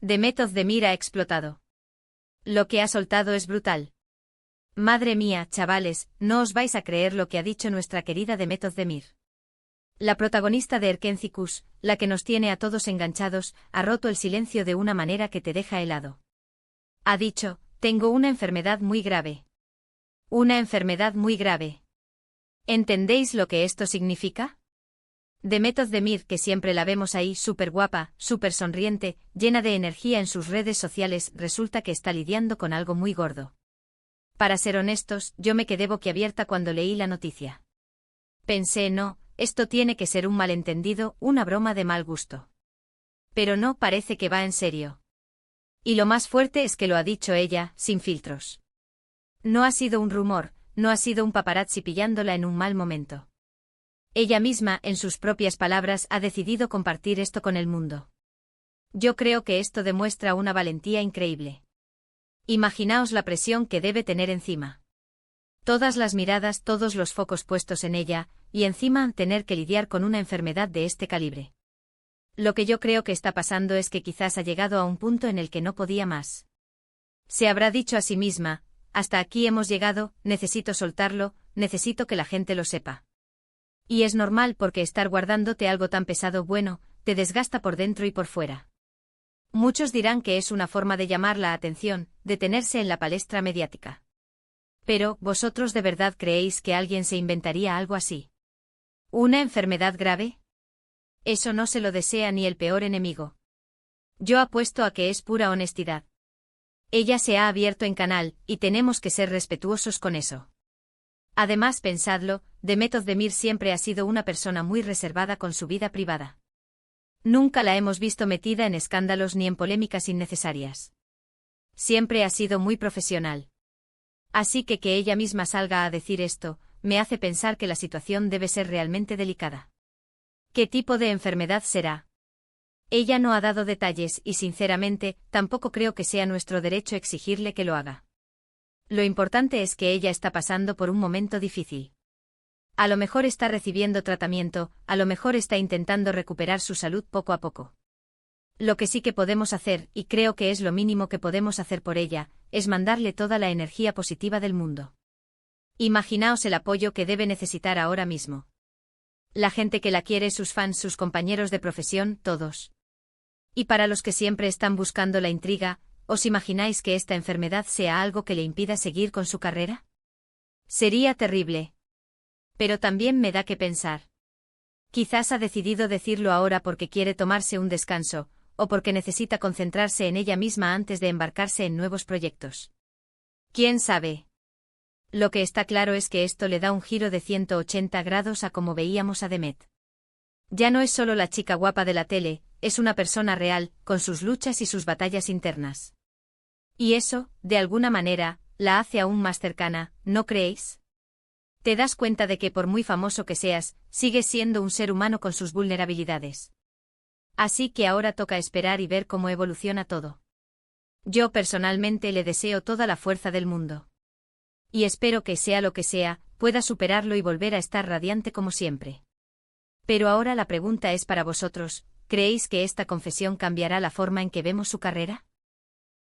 Demet Özdemir ha explotado. Lo que ha soltado es brutal. Madre mía, chavales, no os vais a creer lo que ha dicho nuestra querida Demet Özdemir. La protagonista de Erkencicus, la que nos tiene a todos enganchados, ha roto el silencio de una manera que te deja helado. Ha dicho, tengo una enfermedad muy grave. Una enfermedad muy grave. ¿Entendéis lo que esto significa? Demet Özdemir, que siempre la vemos ahí súper guapa, súper sonriente, llena de energía en sus redes sociales, resulta que está lidiando con algo muy gordo. Para ser honestos, yo me quedé boquiabierta cuando leí la noticia. Pensé, no, esto tiene que ser un malentendido, una broma de mal gusto. Pero no, parece que va en serio. Y lo más fuerte es que lo ha dicho ella, sin filtros. No ha sido un rumor, no ha sido un paparazzi pillándola en un mal momento. Ella misma, en sus propias palabras, ha decidido compartir esto con el mundo. Yo creo que esto demuestra una valentía increíble. Imaginaos la presión que debe tener encima. Todas las miradas, todos los focos puestos en ella, y encima tener que lidiar con una enfermedad de este calibre. Lo que yo creo que está pasando es que quizás ha llegado a un punto en el que no podía más. Se habrá dicho a sí misma, hasta aquí hemos llegado, necesito soltarlo, necesito que la gente lo sepa. Y es normal porque estar guardándote algo tan pesado, bueno, te desgasta por dentro y por fuera. Muchos dirán que es una forma de llamar la atención, de tenerse en la palestra mediática. Pero, ¿vosotros de verdad creéis que alguien se inventaría algo así? ¿Una enfermedad grave? Eso no se lo desea ni el peor enemigo. Yo apuesto a que es pura honestidad. Ella se ha abierto en canal, y tenemos que ser respetuosos con eso. Además, pensadlo, Demet Özdemir siempre ha sido una persona muy reservada con su vida privada. Nunca la hemos visto metida en escándalos ni en polémicas innecesarias. Siempre ha sido muy profesional. Así que ella misma salga a decir esto, me hace pensar que la situación debe ser realmente delicada. ¿Qué tipo de enfermedad será? Ella no ha dado detalles y sinceramente, tampoco creo que sea nuestro derecho exigirle que lo haga. Lo importante es que ella está pasando por un momento difícil. A lo mejor está recibiendo tratamiento, a lo mejor está intentando recuperar su salud poco a poco. Lo que sí que podemos hacer, y creo que es lo mínimo que podemos hacer por ella, es mandarle toda la energía positiva del mundo. Imaginaos el apoyo que debe necesitar ahora mismo. La gente que la quiere, sus fans, sus compañeros de profesión, todos. Y para los que siempre están buscando la intriga, ¿os imagináis que esta enfermedad sea algo que le impida seguir con su carrera? Sería terrible. Pero también me da que pensar. Quizás ha decidido decirlo ahora porque quiere tomarse un descanso, o porque necesita concentrarse en ella misma antes de embarcarse en nuevos proyectos. ¿Quién sabe? Lo que está claro es que esto le da un giro de 180 grados a como veíamos a Demet. Ya no es solo la chica guapa de la tele, es una persona real, con sus luchas y sus batallas internas. Y eso, de alguna manera, la hace aún más cercana, ¿no creéis? Te das cuenta de que por muy famoso que seas, sigues siendo un ser humano con sus vulnerabilidades. Así que ahora toca esperar y ver cómo evoluciona todo. Yo personalmente le deseo toda la fuerza del mundo. Y espero que sea lo que sea, pueda superarlo y volver a estar radiante como siempre. Pero ahora la pregunta es para vosotros, ¿creéis que esta confesión cambiará la forma en que vemos su carrera?